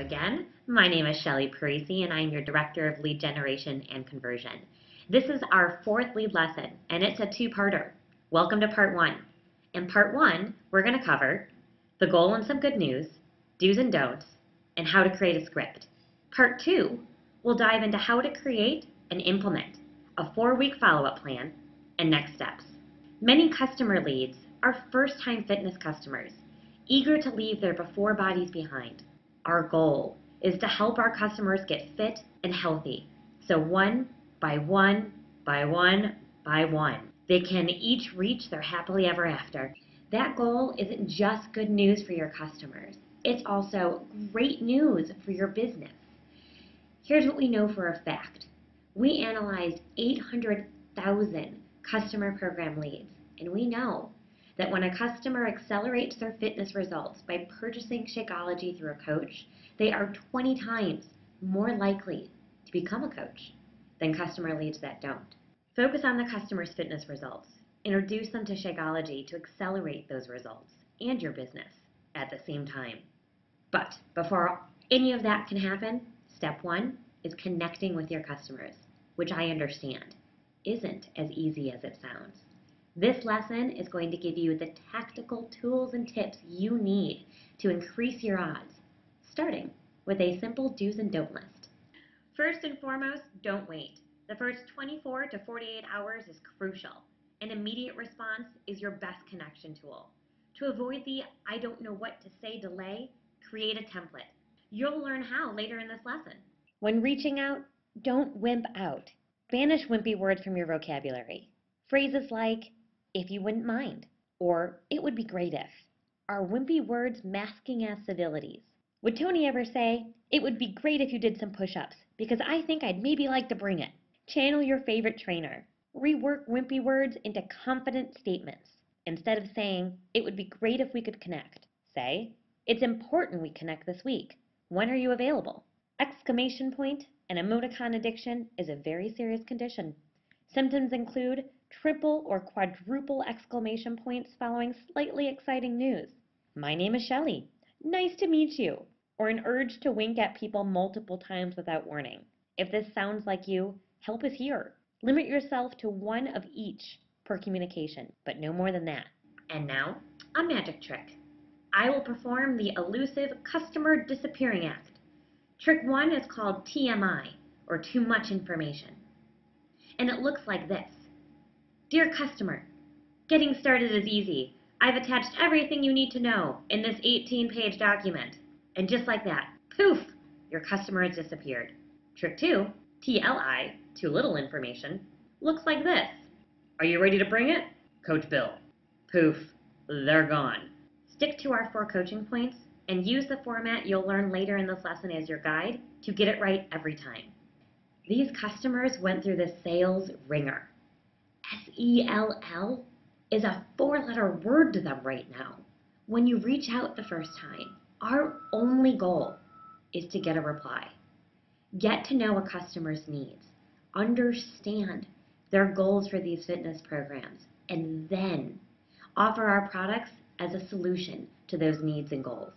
again. My name is Shelly Parisi, and I'm your Director of Lead Generation and Conversion. This is our fourth lead lesson, and it's a two-parter. Welcome to Part 1. In Part 1, we're going to cover the goal and some good news, do's and don'ts, and how to create a script. Part 2, we'll dive into how to create and implement a 4-week follow-up plan and next steps. Many customer leads are first-time fitness customers, eager to leave their before bodies behind. Our goal is to help our customers get fit and healthy, so one by one, they can each reach their happily ever after. That goal isn't just good news for your customers, it's also great news for your business. Here's what we know for a fact. We analyzed 800,000 customer program leads, and we know that when a customer accelerates their fitness results by purchasing Shakeology through a coach, they are 20 times more likely to become a coach than customer leads that don't. Focus on the customer's fitness results. Introduce them to Shakeology to accelerate those results and your business at the same time. But before any of that can happen, step 1 is connecting with your customers, which I understand isn't as easy as it sounds. This lesson is going to give you the tactical tools and tips you need to increase your odds, starting with a simple do's and don't list. First and foremost, don't wait. The first 24 to 48 hours is crucial. An immediate response is your best connection tool. To avoid the I don't know what to say delay, create a template. You'll learn how later in this lesson. When reaching out, don't wimp out. Banish wimpy words from your vocabulary. Phrases like, if you wouldn't mind, or it would be great if, are wimpy words masking as civilities. Would Tony ever say, it would be great if you did some push-ups, because I think I'd maybe like to bring it. Channel your favorite trainer. Rework wimpy words into confident statements. Instead of saying, it would be great if we could connect, say, it's important we connect this week. When are you available? Exclamation point and emoticon addiction is a very serious condition. Symptoms include triple or quadruple exclamation points following slightly exciting news. My name is Shelly. Nice to meet you. Or an urge to wink at people multiple times without warning. If this sounds like you, help is here. Limit yourself to one of each per communication, but no more than that. And now, a magic trick. I will perform the elusive customer disappearing act. Trick 1 is called TMI, or too much information. And it looks like this. Dear customer, getting started is easy. I've attached everything you need to know in this 18-page document. And just like that, poof, your customer has disappeared. Trick 2, TLI, too little information, looks like this. Are you ready to bring it? Coach Bill. Poof, they're gone. Stick to our 4 coaching points and use the format you'll learn later in this lesson as your guide to get it right every time. These customers went through the sales ringer. SELL is a 4-letter word to them right now. When you reach out the first time, our only goal is to get a reply. Get to know a customer's needs, understand their goals for these fitness programs, and then offer our products as a solution to those needs and goals.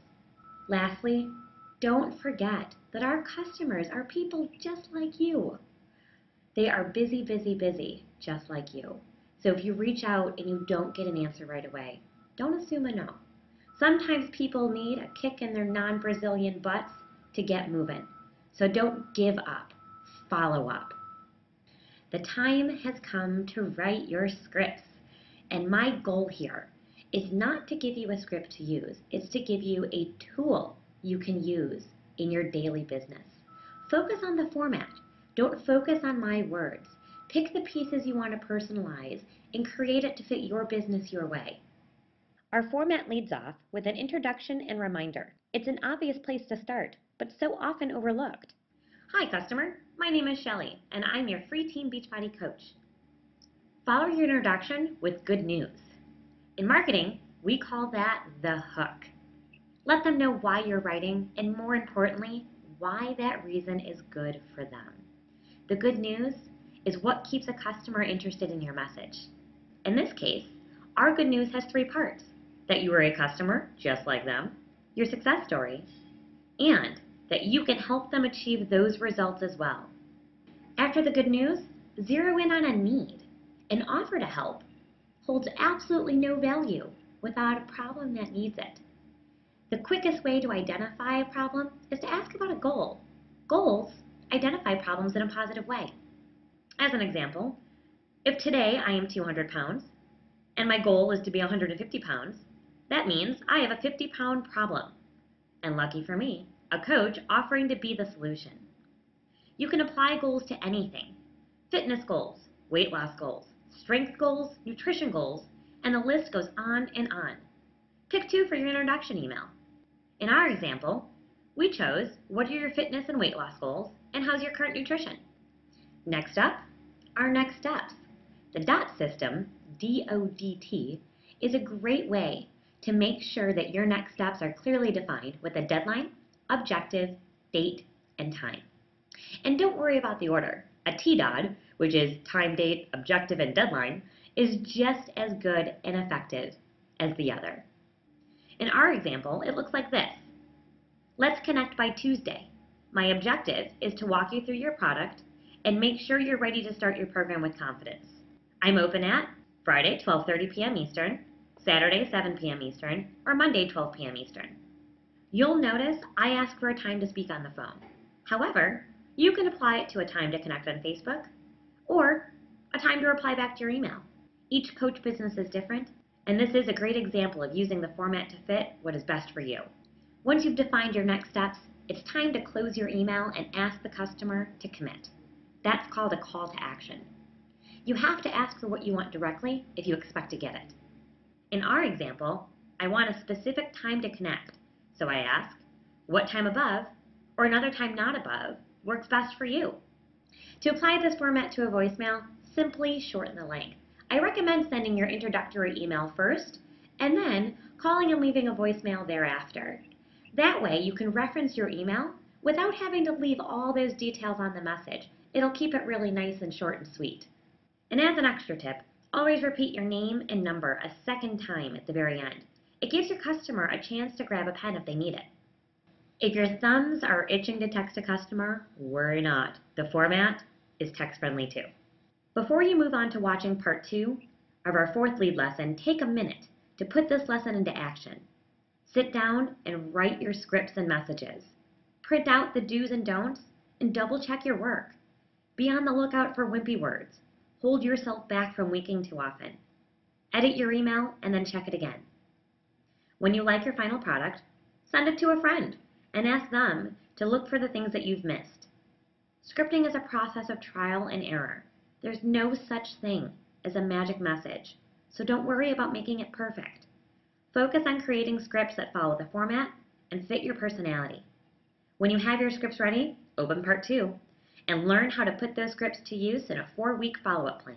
Lastly, don't forget that our customers are people just like you. They are busy, just like you. So if you reach out and you don't get an answer right away, don't assume a no. Sometimes people need a kick in their non-Brazilian butts to get moving. So don't give up. Follow up. The time has come to write your scripts. And my goal here is not to give you a script to use. It's to give you a tool you can use in your daily business. Focus on the format. Don't focus on my words. Pick the pieces you want to personalize and create it to fit your business your way. Our format leads off with an introduction and reminder. It's an obvious place to start, but so often overlooked. Hi customer, my name is Shelly, and I'm your free Team Beachbody coach. Follow your introduction with good news. In marketing, we call that the hook. Let them know why you're writing, and more importantly, why that reason is good for them. The good news is what keeps a customer interested in your message. In this case, our good news has 3 parts: that you are a customer just like them, your success story, and that you can help them achieve those results as well. After the good news, zero in on a need. An offer to help holds absolutely no value without a problem that needs it. The quickest way to identify a problem is to ask about a goal. Goals identify problems in a positive way. As an example, if today I am 200 pounds and my goal is to be 150 pounds, that means I have a 50-pound problem. And lucky for me, a coach offering to be the solution. You can apply goals to anything: fitness goals, weight loss goals, strength goals, nutrition goals, and the list goes on and on. Pick 2 for your introduction email. In our example, we chose what are your fitness and weight loss goals and how's your current nutrition. Next up, our next steps. The DOT system, DODT, is a great way to make sure that your next steps are clearly defined with a deadline, objective, date, and time. And don't worry about the order. A TDOD, which is time, date, objective, and deadline, is just as good and effective as the other. In our example, it looks like this. Let's connect by Tuesday. My objective is to walk you through your product and make sure you're ready to start your program with confidence. I'm open at Friday, 12:30 p.m. Eastern, Saturday, 7 p.m. Eastern, or Monday, 12 p.m. Eastern. You'll notice I ask for a time to speak on the phone. However, you can apply it to a time to connect on Facebook or a time to reply back to your email. Each coach business is different, and this is a great example of using the format to fit what is best for you. Once you've defined your next steps, it's time to close your email and ask the customer to commit. That's called a call to action. You have to ask for what you want directly if you expect to get it. In our example, I want a specific time to connect, so I ask, what time above, or another time not above, works best for you? To apply this format to a voicemail, simply shorten the length. I recommend sending your introductory email first, and then calling and leaving a voicemail thereafter. That way you can reference your email without having to leave all those details on the message. It'll keep it really nice and short and sweet. And as an extra tip, always repeat your name and number a second time at the very end. It gives your customer a chance to grab a pen if they need it. If your thumbs are itching to text a customer, worry not. The format is text-friendly too. Before you move on to watching part 2 of our 4th lead lesson, take a minute to put this lesson into action. Sit down and write your scripts and messages. Print out the do's and don'ts and double-check your work. Be on the lookout for wimpy words. Hold yourself back from leaking too often. Edit your email and then check it again. When you like your final product, send it to a friend and ask them to look for the things that you've missed. Scripting is a process of trial and error. There's no such thing as a magic message, so don't worry about making it perfect. Focus on creating scripts that follow the format and fit your personality. When you have your scripts ready, open part 2 and learn how to put those scripts to use in a 4-week follow-up plan.